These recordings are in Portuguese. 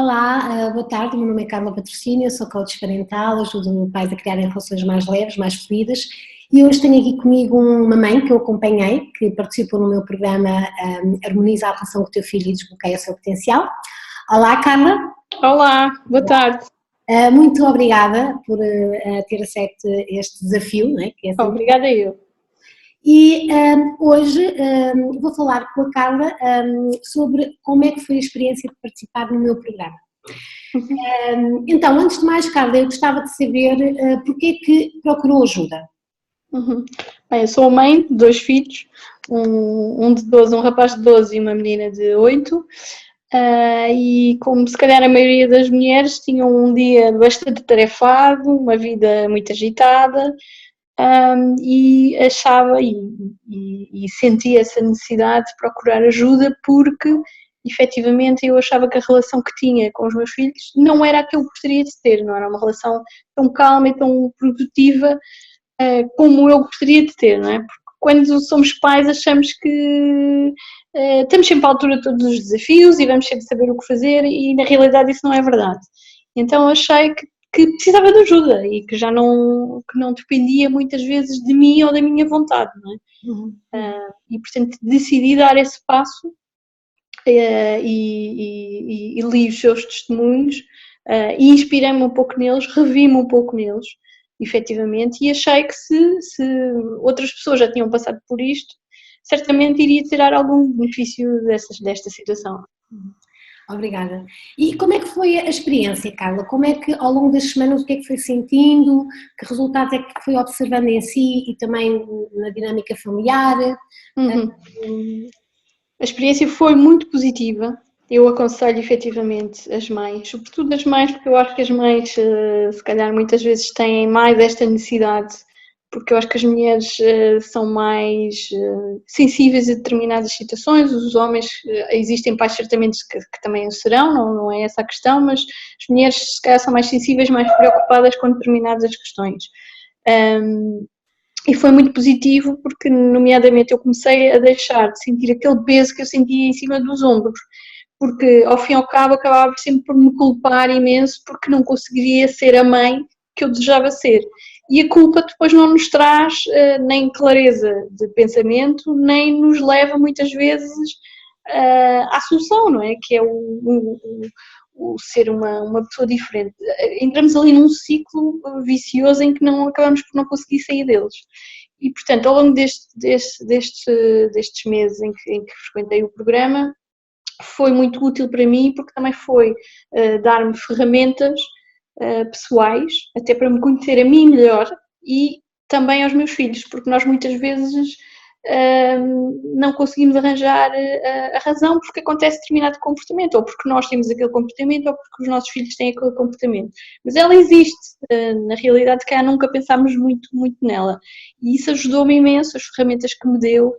Olá, boa tarde, o meu nome é Carla Patrocínio, sou coach parental, ajudo pais a criarem relações mais leves, mais fluidas, e hoje tenho aqui comigo uma mãe que eu acompanhei, que participou no meu programa Harmoniza a relação com o teu filho e desbloqueia o seu potencial. Olá, Carla. Olá, boa tarde. Muito obrigada por ter aceito este desafio, não é? Que é sempre... Obrigada eu. E hoje vou falar com a Carla sobre como é que foi a experiência de participar no meu programa. Então, antes de mais, Carla, eu gostava de saber porque é que procurou ajuda. Bem, eu sou a mãe de 2 filhos, um de 12, um rapaz de 12 e uma menina de 8. E como se calhar a maioria das mulheres tinham um dia bastante atarefado, uma vida muito agitada, e achava e sentia essa necessidade de procurar ajuda porque efetivamente eu achava que a relação que tinha com os meus filhos não era a que eu gostaria de ter, não era uma relação tão calma e tão produtiva como eu gostaria de ter, não é? Porque quando somos pais achamos que estamos sempre à altura de todos os desafios e vamos sempre saber o que fazer e na realidade isso não é verdade. Então achei que precisava de ajuda e que já não dependia muitas vezes de mim ou da minha vontade, não é? E portanto decidi dar esse passo e li os seus testemunhos e inspirei-me um pouco neles, revi-me um pouco neles, efetivamente, e achei que se outras pessoas já tinham passado por isto, certamente iria tirar algum benefício desta situação. Obrigada. E como é que foi a experiência, Carla? Como é que ao longo das semanas o que é que foi sentindo? Que resultados é que foi observando em si e também na dinâmica familiar? A experiência foi muito positiva. Eu aconselho efetivamente as mães, sobretudo as mães, porque eu acho que as mães se calhar muitas vezes têm mais esta necessidade, porque eu acho que as mulheres são mais sensíveis a determinadas situações, os homens, existem pais certamente que também o serão, não é essa a questão, mas as mulheres se calhar são mais sensíveis, mais preocupadas com determinadas questões. E foi muito positivo porque, nomeadamente, eu comecei a deixar de sentir aquele peso que eu sentia em cima dos ombros, porque ao fim e ao cabo acabava sempre por me culpar imenso porque não conseguiria ser a mãe que eu desejava ser. E a culpa depois não nos traz nem clareza de pensamento, nem nos leva muitas vezes à solução, não é? Que é o ser uma pessoa diferente. Entramos ali num ciclo vicioso em que não acabamos por não conseguir sair deles. E, portanto, ao longo destes meses em que frequentei o programa, foi muito útil para mim porque também foi dar-me ferramentas pessoais, até para me conhecer a mim melhor e também aos meus filhos, porque nós muitas vezes não conseguimos arranjar a razão porque acontece determinado comportamento, ou porque nós temos aquele comportamento, ou porque os nossos filhos têm aquele comportamento. Mas ela existe, na realidade, que nunca pensámos muito nela. E isso ajudou-me imenso, as ferramentas que me deu,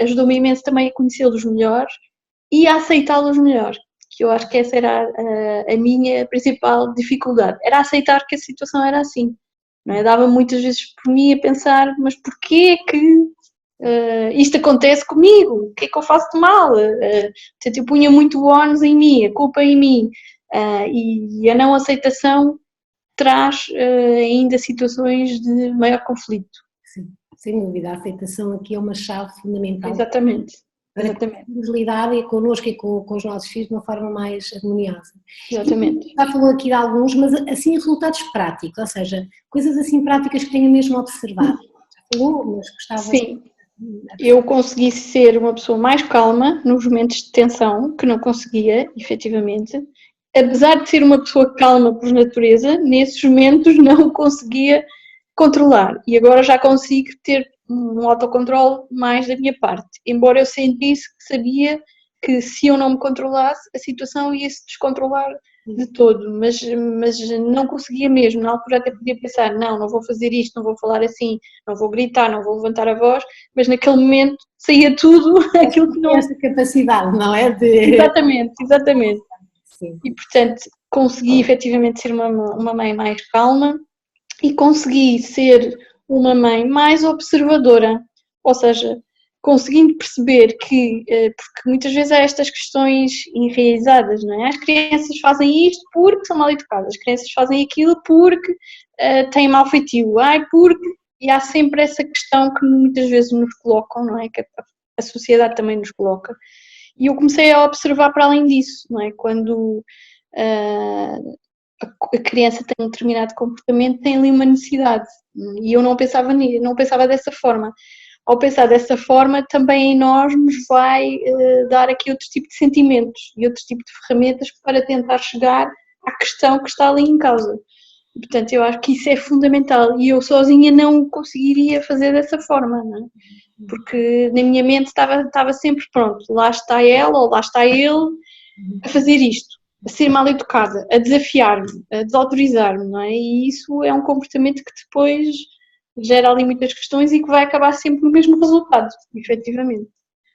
ajudou-me imenso também a conhecê-los melhor e a aceitá-los melhor, que eu acho que essa era a minha principal dificuldade, era aceitar que a situação era assim. Não é? Dava muitas vezes por mim a pensar, mas porquê que isto acontece comigo? O que é que eu faço de mal? Portanto, eu punha muito o ónus em mim, a culpa em mim, e a não aceitação traz ainda situações de maior conflito. Sim, sem dúvida, a aceitação aqui é uma chave fundamental. Exatamente. Para conseguirmos lidar connosco e com os nossos filhos de uma forma mais harmoniosa. Exatamente. Já falou aqui de alguns, mas assim resultados práticos, ou seja, coisas assim práticas que tenho mesmo observado. Já falou, mas gostava... Sim, eu consegui ser uma pessoa mais calma nos momentos de tensão, que não conseguia, efetivamente. Apesar de ser uma pessoa calma por natureza, nesses momentos não conseguia controlar. E agora já consigo ter um autocontrole mais da minha parte. Embora eu sentisse que sabia que se eu não me controlasse, a situação ia se descontrolar de todo, mas não conseguia mesmo. Na altura até podia pensar, não vou fazer isto, não vou falar assim, não vou gritar, não vou levantar a voz, mas naquele momento saía tudo aquilo que não... Essa capacidade, não é? Exatamente. Sim. E portanto consegui efetivamente ser uma mãe mais calma e consegui ser uma mãe mais observadora, ou seja, conseguindo perceber que, porque muitas vezes há estas questões enraizadas, não é? As crianças fazem isto porque são mal educadas, as crianças fazem aquilo porque têm mau feitio, porque... E há sempre essa questão que muitas vezes nos colocam, não é? Que a sociedade também nos coloca. E eu comecei a observar para além disso, não é? Quando a criança tem um determinado comportamento, tem ali uma necessidade. E eu não pensava nisso, não pensava dessa forma. Ao pensar dessa forma, também em nós nos vai dar aqui outro tipo de sentimentos e outro tipo de ferramentas para tentar chegar à questão que está ali em causa. Portanto, eu acho que isso é fundamental e eu sozinha não conseguiria fazer dessa forma, não é? Porque na minha mente estava sempre pronto, lá está ela ou lá está ele a fazer isto, a ser mal educada, a desafiar-me, a desautorizar-me, não é? E isso é um comportamento que depois gera ali muitas questões e que vai acabar sempre no mesmo resultado, efetivamente.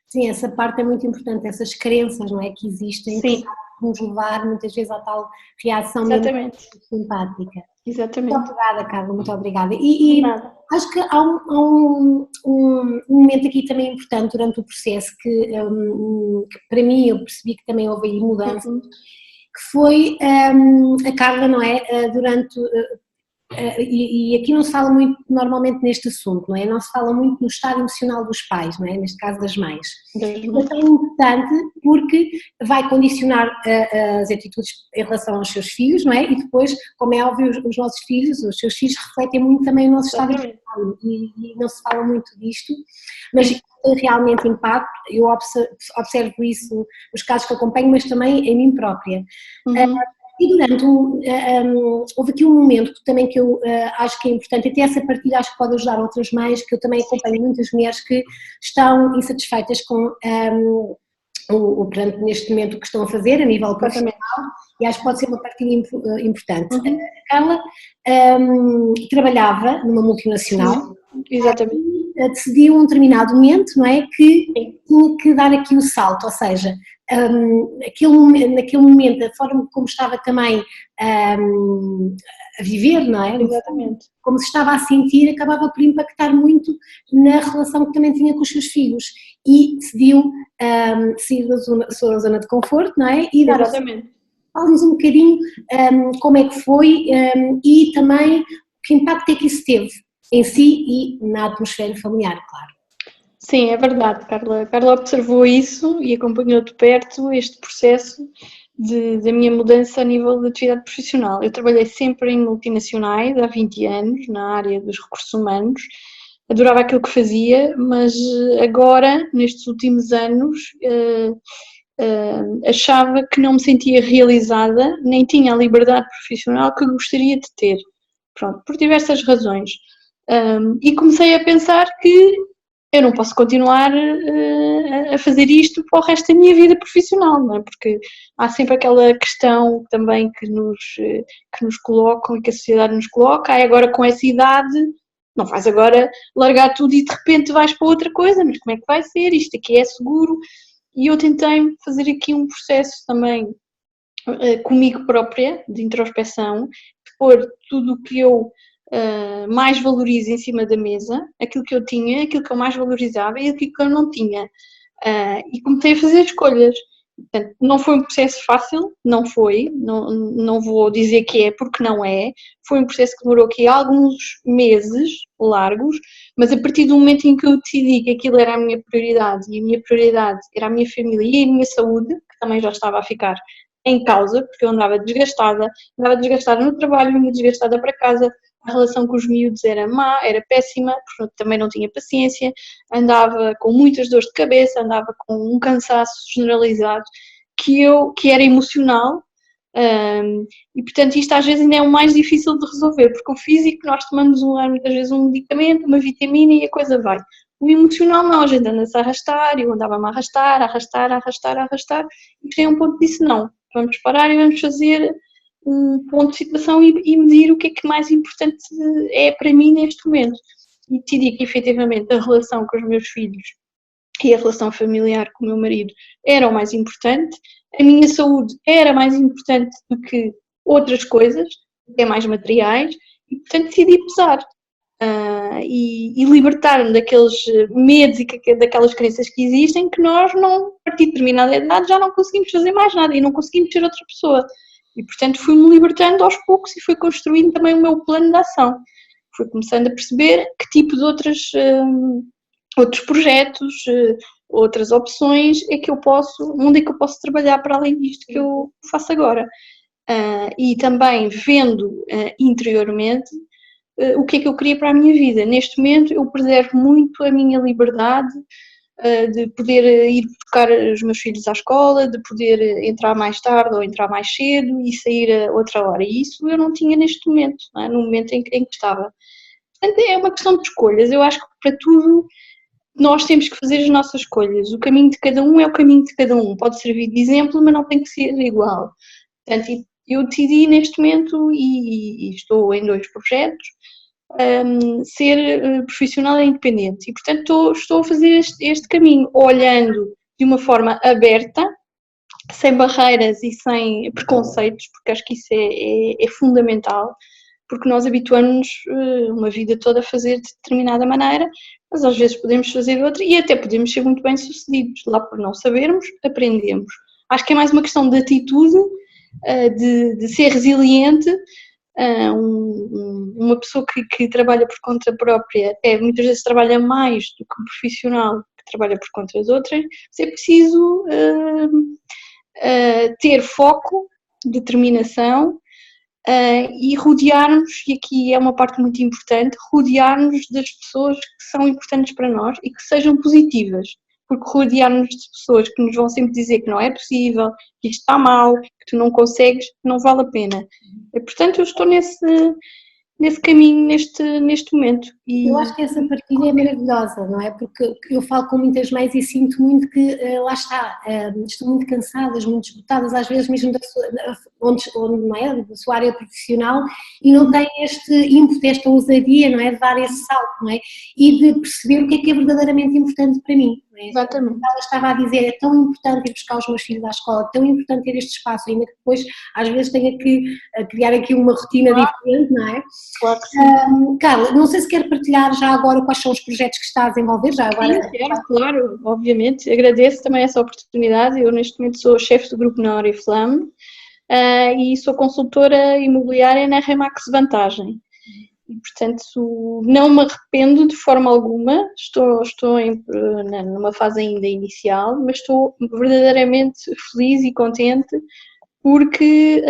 Sim, essa parte é muito importante, essas crenças, não é, que existem, Sim. que nos levar muitas vezes à tal reação Exatamente. simpática. Exatamente. Muito obrigada, Carla, muito obrigada. Acho que há um momento aqui também importante durante o processo que para mim eu percebi que também houve aí mudança, que foi a Carla, não é, durante... E aqui não se fala muito normalmente neste assunto, não é? Não se fala muito no estado emocional dos pais, não é? Neste caso das mães. É tão importante porque vai condicionar as atitudes em relação aos seus filhos, não é? E depois, como é óbvio, os nossos filhos, os seus filhos refletem muito também o nosso estado emocional e não se fala muito disto, mas tem realmente impacto. Eu observo isso nos casos que acompanho, mas também em mim própria. E durante houve aqui um momento também que eu acho que é importante, até essa partilha acho que pode ajudar outras mães, que eu também acompanho muitas mulheres que estão insatisfeitas com neste momento o que estão a fazer a nível profissional, e acho que pode ser uma partilha importante. A Carla trabalhava numa multinacional. Exatamente. E decidiu um determinado momento, não é, que tinha que dar aqui o salto, ou seja, naquele momento, a forma como estava também a viver, não é? Exatamente. Como se estava a sentir, acabava por impactar muito na relação que também tinha com os seus filhos e decidiu sair da sua zona de conforto, não é? E dar fala-nos um bocadinho como é que foi e também que impacto é que isso teve em si e na atmosfera familiar, claro. Sim, é verdade, Carla. Carla observou isso e acompanhou de perto este processo da minha mudança a nível de atividade profissional. Eu trabalhei sempre em multinacionais há 20 anos, na área dos recursos humanos, adorava aquilo que fazia, mas agora, nestes últimos anos, achava que não me sentia realizada, nem tinha a liberdade profissional que gostaria de ter. Pronto, por diversas razões. E comecei a pensar que eu não posso continuar a fazer isto para o resto da minha vida profissional, não é? Porque há sempre aquela questão também que nos colocam e que a sociedade nos coloca, agora com essa idade, não vais agora largar tudo e de repente vais para outra coisa, mas como é que vai ser? Isto aqui é seguro? E eu tentei fazer aqui um processo também comigo própria, de introspeção, de pôr tudo o que eu mais valorizo em cima da mesa, aquilo que eu tinha, aquilo que eu mais valorizava e aquilo que eu não tinha. E comecei a fazer escolhas. Portanto, não foi um processo fácil, não foi, não vou dizer que é porque não é, foi um processo que demorou aqui alguns meses largos, mas a partir do momento em que eu decidi que aquilo era a minha prioridade e a minha prioridade era a minha família e a minha saúde, que também já estava a ficar em causa, porque eu andava desgastada no trabalho, vinha desgastada para casa, a relação com os miúdos era má, era péssima, portanto também não tinha paciência, andava com muitas dores de cabeça, andava com um cansaço generalizado que era emocional, e portanto isto às vezes ainda é o mais difícil de resolver, porque o físico nós tomamos muitas vezes um medicamento, uma vitamina e a coisa vai. O emocional não, a gente anda-se a arrastar, eu andava-me a arrastar, e cheguei a um ponto que disse não, vamos parar e vamos fazer um ponto de situação e medir o que é que mais importante é para mim neste momento. E decidi que efetivamente a relação com os meus filhos e a relação familiar com o meu marido era o mais importante, a minha saúde era mais importante do que outras coisas, até mais materiais, e portanto decidi pesar. e libertar-me daqueles medos e daquelas crenças que existem, que nós, não, a partir de determinada idade, já não conseguimos fazer mais nada e não conseguimos ser outra pessoa. E, portanto, fui-me libertando aos poucos e fui construindo também o meu plano de ação. Fui começando a perceber que tipo de outros projetos, outras opções é que eu posso, onde é que eu posso trabalhar para além disto que eu faço agora. E também vendo interiormente o que é que eu queria para a minha vida. Neste momento eu preservo muito a minha liberdade de poder ir buscar os meus filhos à escola, de poder entrar mais tarde ou entrar mais cedo e sair a outra hora. E isso eu não tinha neste momento, não é? No momento em que estava. Portanto, é uma questão de escolhas. Eu acho que para tudo nós temos que fazer as nossas escolhas. O caminho de cada um é o caminho de cada um. Pode servir de exemplo, mas não tem que ser igual. Portanto, eu decidi neste momento, e estou em 2 projetos, ser profissional independente. E, portanto, estou a fazer este caminho, olhando de uma forma aberta, sem barreiras e sem preconceitos, porque acho que isso é fundamental, porque nós habituamos-nos uma vida toda a fazer de determinada maneira, mas às vezes podemos fazer de outra e até podemos ser muito bem sucedidos. Lá por não sabermos, aprendemos. Acho que é mais uma questão de atitude, de ser resiliente. Uma pessoa que trabalha por conta própria muitas vezes trabalha mais do que um profissional que trabalha por conta das outras, mas é preciso ter foco, determinação e rodearmos, e aqui é uma parte muito importante, rodearmos das pessoas que são importantes para nós e que sejam positivas, porque rodearmos de pessoas que nos vão sempre dizer que não é possível, que isto está mal, que tu não consegues, não vale a pena. E, portanto, eu estou nesse caminho neste momento. E eu acho que essa partilha é maravilhosa, não é? Porque eu falo com muitas mães e sinto muito que, lá está, estão muito cansadas, muito esgotadas, às vezes mesmo onde não é, da sua área profissional, e não têm este ímpeto, esta ousadia, não é? De dar esse salto, não é? E de perceber o que é verdadeiramente importante para mim. É? Exatamente. Ela estava a dizer, é tão importante ir buscar os meus filhos à escola, tão importante ter este espaço, ainda que depois às vezes tenha que criar aqui uma rotina diferente, não é? Claro que sim. Carla, não sei se quer partilhar já agora quais são os projetos que está a desenvolver, já agora. Sim, quero, claro, obviamente. Agradeço também essa oportunidade. Eu neste momento sou chefe do grupo na Oriflame e sou consultora imobiliária na Remax Vantagem. E, portanto, não me arrependo de forma alguma, estou numa fase ainda inicial, mas estou verdadeiramente feliz e contente porque,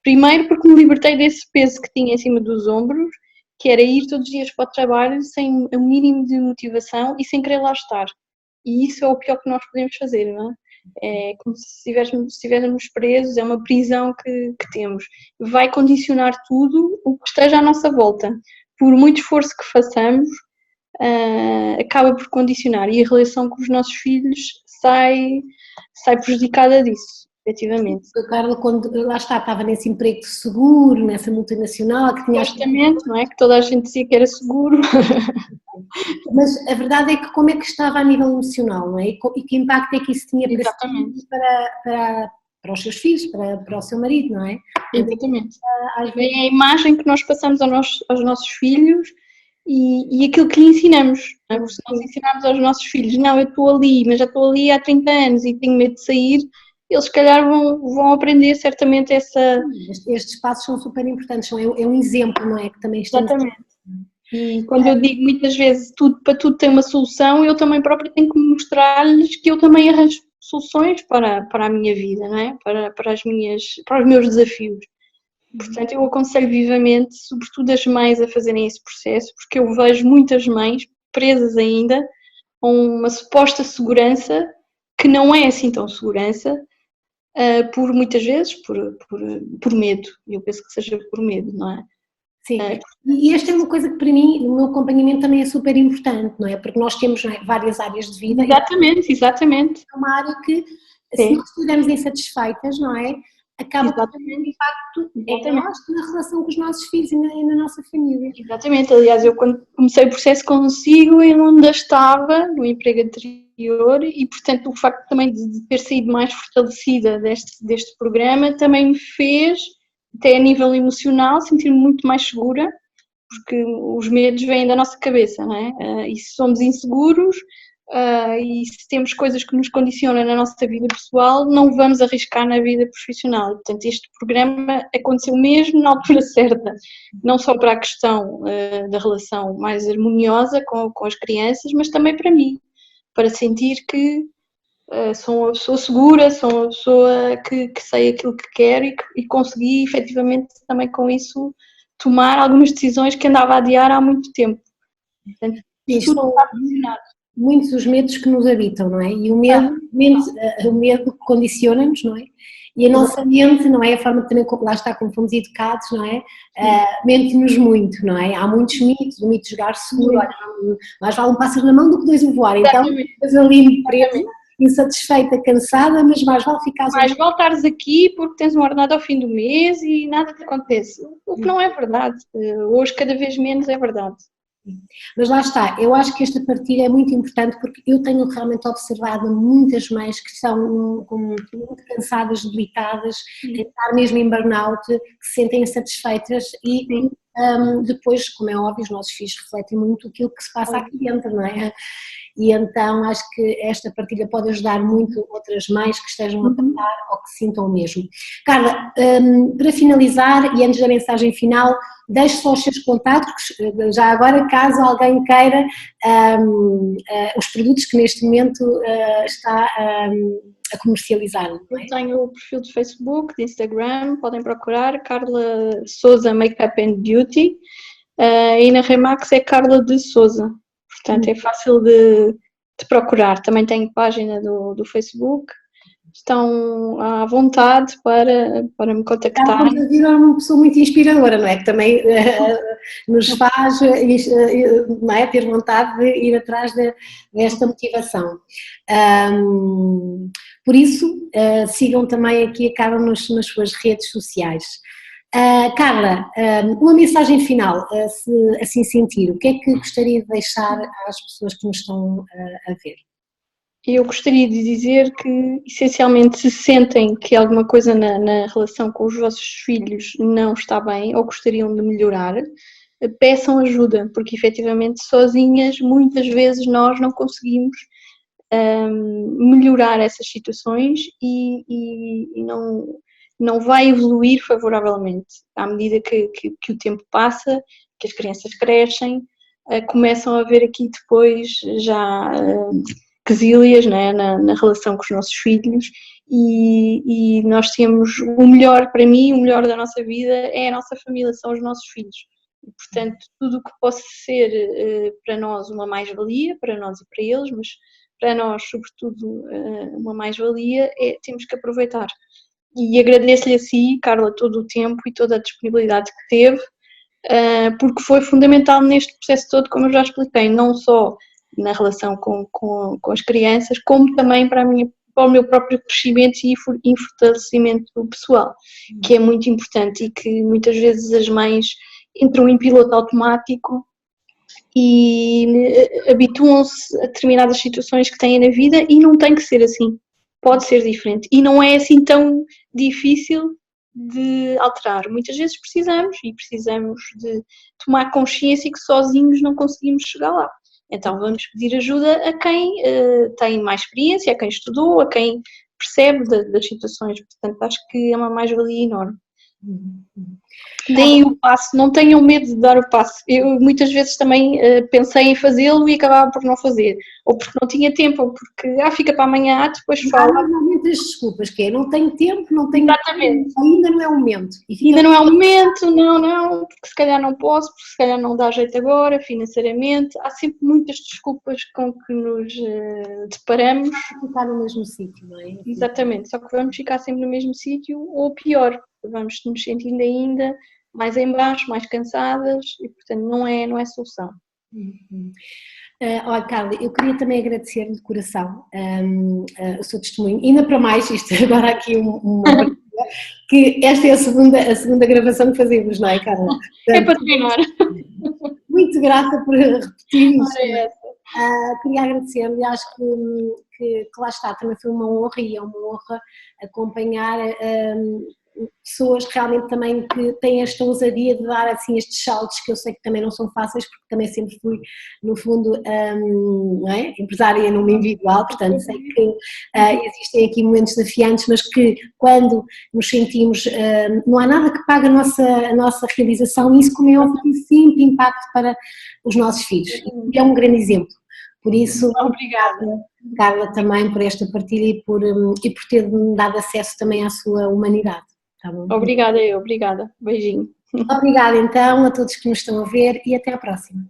primeiro porque me libertei desse peso que tinha em cima dos ombros, que era ir todos os dias para o trabalho sem o mínimo de motivação e sem querer lá estar. E isso é o pior que nós podemos fazer, não é? É como se estivéssemos presos, é uma prisão que temos. Vai condicionar tudo o que esteja à nossa volta. Por muito esforço que façamos, acaba por condicionar. E a relação com os nossos filhos sai prejudicada disso, efetivamente. A Carla, quando lá estava nesse emprego seguro, nessa multinacional, que tinha... Justamente, não é? Que toda a gente dizia que era seguro. Mas a verdade é que como é que estava a nível emocional, não é? E que impacto é que isso tinha para os seus filhos, para o seu marido, não é? Exatamente. É a imagem que nós passamos aos nossos filhos e aquilo que lhe ensinamos. Não é? Porque se nós ensinarmos aos nossos filhos, não, eu estou ali, mas já estou ali há 30 anos e tenho medo de sair, eles se calhar vão aprender certamente essa... Estes passos são super importantes, é um exemplo, não é? Que também estamos... Exatamente. E quando eu digo muitas vezes para tudo tem uma solução, eu também própria tenho que mostrar-lhes que eu também arranjo soluções para a minha vida, não é? Para os meus desafios. Portanto, eu aconselho vivamente, sobretudo as mães, a fazerem esse processo, porque eu vejo muitas mães presas ainda a uma suposta segurança que não é assim tão segurança, por muitas vezes por medo. Eu penso que seja por medo, não é? Sim, e esta é uma coisa que para mim, no meu acompanhamento também é super importante, não é? Porque nós temos, não é, várias áreas de vida. Exatamente. É uma área que, se nós estivermos insatisfeitas, não é? Acaba por ter um impacto em nós, na relação com os nossos filhos e na nossa família. Exatamente, aliás, eu quando comecei o processo consigo, eu ainda estava no emprego anterior e, portanto, o facto também de ter saído mais fortalecida deste programa também me fez, até a nível emocional, sentir-me muito mais segura porque os medos vêm da nossa cabeça, não é? E se somos inseguros, e se temos coisas que nos condicionam na nossa vida pessoal, não vamos arriscar na vida profissional. Portanto, este programa aconteceu mesmo na altura certa, não só para a questão da relação mais harmoniosa com as crianças, mas também para mim, para sentir que sou uma pessoa segura, sou uma pessoa que sei aquilo que quero e consegui efetivamente também com isso tomar algumas decisões que andava a adiar há muito tempo. Portanto, tudo está determinado. Muitos os medos que nos habitam, não é? E o medo condiciona-nos, não é? E a nossa mente, não é? A forma também como lá está, como fomos educados, não é? Mente-nos muito, não é? Há muitos mitos, o mito de jogar seguro, olha, mais vale um pássaro na mão do que dois a voar. Então, estás ali preso, insatisfeita, cansada, mas mais vale ficar... Mais vale estares aqui porque tens um ordenado ao fim do mês e nada te acontece. O que não é verdade. Hoje, cada vez menos, é verdade. Mas lá está, eu acho que esta partilha é muito importante porque eu tenho realmente observado muitas mães que estão muito cansadas, debilitadas, que estão mesmo em burnout, que se sentem insatisfeitas e depois, como é óbvio, os nossos filhos refletem muito aquilo que se passa aqui dentro, não é? E então acho que esta partilha pode ajudar muito outras mães que estejam a passar ou que sintam o mesmo. Carla, para finalizar e antes da mensagem final, deixe só os seus contatos, já agora caso alguém queira os produtos que neste momento está a comercializar. Não é? Eu tenho o perfil de Facebook, de Instagram, podem procurar Carla Souza Makeup and Beauty e na Remax é Carla de Souza. Portanto, é fácil de procurar. Também tenho página do Facebook. Estão à vontade para me contactar. É uma pessoa muito inspiradora, não é? Que também nos faz não é? Ter vontade de ir atrás desta motivação. Por isso, sigam também aqui a Carla nas suas redes sociais. Carla, uma mensagem final, se assim sentir, o que é que gostaria de deixar às pessoas que nos estão a ver? Eu gostaria de dizer que, essencialmente, se sentem que alguma coisa na relação com os vossos filhos não está bem ou gostariam de melhorar, peçam ajuda, porque efetivamente sozinhas muitas vezes nós não conseguimos melhorar essas situações e não vai evoluir favoravelmente. À medida que o tempo passa, que as crianças crescem, começam a haver aqui depois já quesílias, né, na relação com os nossos filhos e nós temos o melhor para mim, o melhor da nossa vida é a nossa família, são os nossos filhos. E, portanto, tudo o que possa ser para nós uma mais-valia, para nós e para eles, mas para nós, sobretudo, uma mais-valia, temos que aproveitar. E agradeço-lhe a si, Carla, todo o tempo e toda a disponibilidade que teve, porque foi fundamental neste processo todo, como eu já expliquei, não só na relação com as crianças, como também para o meu próprio crescimento e fortalecimento pessoal, que é muito importante e que muitas vezes as mães entram em piloto automático e habituam-se a determinadas situações que têm na vida e não tem que ser assim, pode ser diferente e não é assim tão difícil de alterar. Muitas vezes precisamos de tomar consciência que sozinhos não conseguimos chegar lá. Então vamos pedir ajuda a quem tem mais experiência, a quem estudou, a quem percebe das situações. Portanto, acho que é uma mais-valia enorme. Deem o passo, não tenham medo de dar o passo. Eu muitas vezes também pensei em fazê-lo e acabava por não fazer. Ou porque não tinha tempo, ou porque fica para amanhã, depois falo. Normalmente as desculpas, que é não tenho tempo, não tenho Exatamente. tempo, ainda não é o momento. Ainda não é o momento, não, porque se calhar não posso, porque se calhar não dá jeito agora, financeiramente. Há sempre muitas desculpas com que nos deparamos. Vamos ficar no mesmo sítio, não é? Exatamente, só que vamos ficar sempre no mesmo sítio, ou pior, vamos nos sentindo ainda mais em baixo, mais cansadas e portanto não é solução. Olha, Carla, eu queria também agradecer de coração o seu testemunho, ainda para mais, isto agora aqui uma que esta é a segunda gravação que fazemos, não é, Carla? É para treinar. Muito grata por repetir isso. Queria agradecer-lhe, acho que lá está, também foi uma honra e é uma honra acompanhar pessoas realmente também que têm esta ousadia de dar assim estes saltos que eu sei que também não são fáceis, porque também sempre fui, no fundo, não é? Empresária numa individual, portanto sei que existem aqui momentos desafiantes, mas que quando nos sentimos, não há nada que pague a nossa realização, e isso, como é óbvio, tem sempre impacto para os nossos filhos, e é um grande exemplo. Por isso, obrigada, Carla, também por esta partilha e por ter-me dado acesso também à sua humanidade. Tá bom? Obrigada. Beijinho. Obrigada então a todos que nos estão a ver e até à próxima.